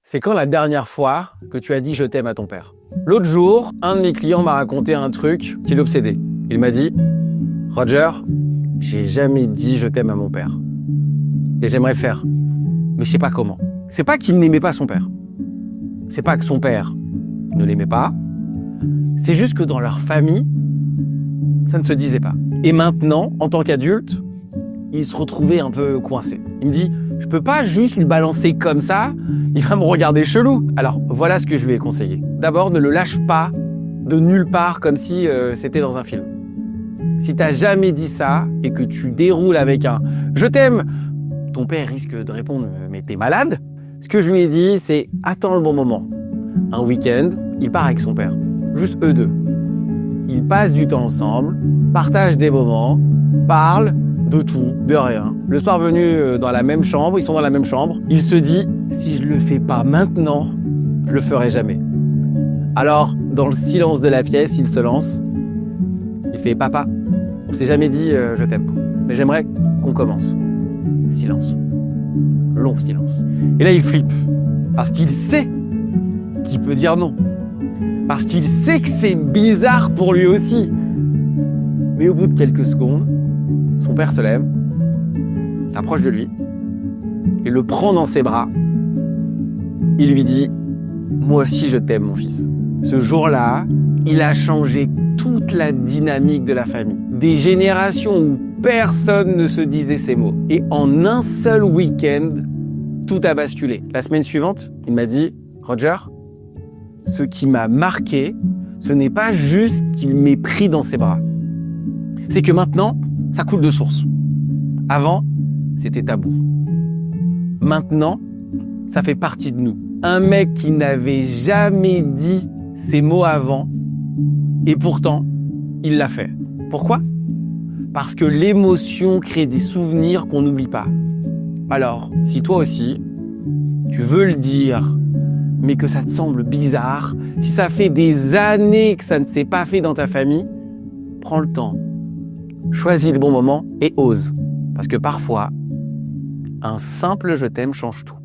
C'est quand la dernière fois que tu as dit « je t'aime » à ton père? L'autre jour, un de mes clients m'a raconté un truc qui l'obsédait. Il m'a dit « Roger, j'ai jamais dit « je t'aime » à mon père. Et j'aimerais le faire, mais je sais pas comment. » C'est pas qu'il n'aimait pas son père. C'est pas que son père ne l'aimait pas. C'est juste que dans leur famille, ça ne se disait pas. Et maintenant, en tant qu'adulte, il se retrouvait un peu coincé. Il me dit « je peux pas juste lui balancer comme ça, il va me regarder chelou. » Alors voilà ce que je lui ai conseillé. D'abord, ne le lâche pas de nulle part comme si c'était dans un film. Si t'as jamais dit ça et que tu déroules avec un « je t'aime », ton père risque de répondre « mais t'es malade ?» Ce que je lui ai dit, c'est « attends le bon moment ». Un week-end, il part avec son père. Juste eux deux. Ils passent du temps ensemble, partagent des moments, parlent de tout, de rien. Le soir venu dans la même chambre, ils sont dans la même chambre. Il se dit, si je le fais pas maintenant, je le ferai jamais. Alors, dans le silence de la pièce, il se lance. Il fait, papa, on s'est jamais dit je t'aime, mais j'aimerais qu'on commence. Silence. Long silence. Et là, il flippe. Parce qu'il sait qu'il peut dire non. Parce qu'il sait que c'est bizarre pour lui aussi. Mais au bout de quelques secondes, son père se lève, s'approche de lui et le prend dans ses bras. Il lui dit « Moi aussi je t'aime mon fils ». Ce jour-là, il a changé toute la dynamique de la famille. Des générations où personne ne se disait ces mots. Et en un seul week-end, tout a basculé. La semaine suivante, il m'a dit « Roger, ce qui m'a marqué, ce n'est pas juste qu'il m'ait pris dans ses bras. C'est que maintenant, ça coule de source. Avant, c'était tabou. Maintenant, ça fait partie de nous. Un mec qui n'avait jamais dit ces mots avant, et pourtant, il l'a fait. Pourquoi? Parce que l'émotion crée des souvenirs qu'on n'oublie pas. Alors, si toi aussi, tu veux le dire, mais que ça te semble bizarre, si ça fait des années que ça ne s'est pas fait dans ta famille, prends le temps. Choisis le bon moment et ose. Parce que parfois, un simple « je t'aime » change tout.